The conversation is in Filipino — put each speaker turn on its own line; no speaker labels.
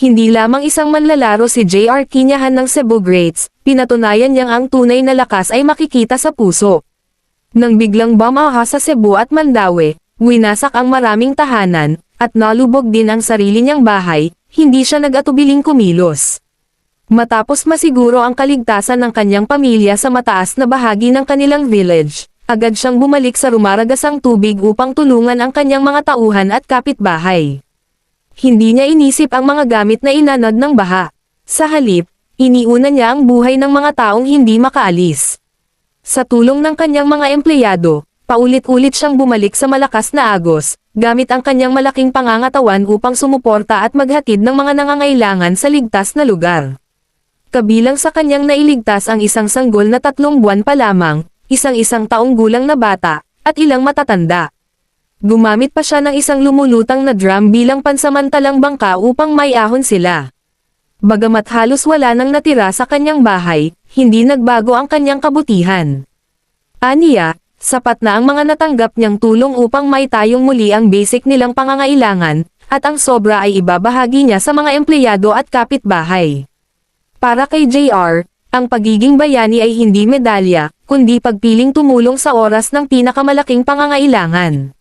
Hindi lamang isang manlalaro si JR Kinyahan ng Cebu Greats, pinatunayan niyang ang tunay na lakas ay makikita sa puso. Nang biglang bumaha sa Cebu at Mandaue, winasak ang maraming tahanan, at nalubog din ang sarili niyang bahay, hindi siya nag-atubiling kumilos. Matapos masiguro ang kaligtasan ng kanyang pamilya sa mataas na bahagi ng kanilang village, agad siyang bumalik sa rumaragasang tubig upang tulungan ang kanyang mga tauhan at kapitbahay. Hindi niya inisip ang mga gamit na inanod ng baha. Sa halip, iniuna niya ang buhay ng mga taong hindi makaalis. Sa tulong ng kanyang mga empleyado, paulit-ulit siyang bumalik sa malakas na agos, gamit ang kanyang malaking pangangatawan upang sumuporta at maghatid ng mga nangangailangan sa ligtas na lugar. Kabilang sa kanyang nailigtas ang isang sanggol na 3 buwan pa lamang, isang taong gulang na bata, at ilang matatanda. Gumamit pa siya ng isang lumulutang na drum bilang pansamantalang bangka upang maiahon sila. Bagamat halos wala nang natira sa kanyang bahay, hindi nagbago ang kanyang kabutihan. Aniya, sapat na ang mga natanggap niyang tulong upang maitayong muli ang basic nilang pangangailangan, at ang sobra ay ibabahagi niya sa mga empleyado at kapitbahay. Para kay JR, ang pagiging bayani ay hindi medalya, kundi pagpiling tumulong sa oras ng pinakamalaking pangangailangan.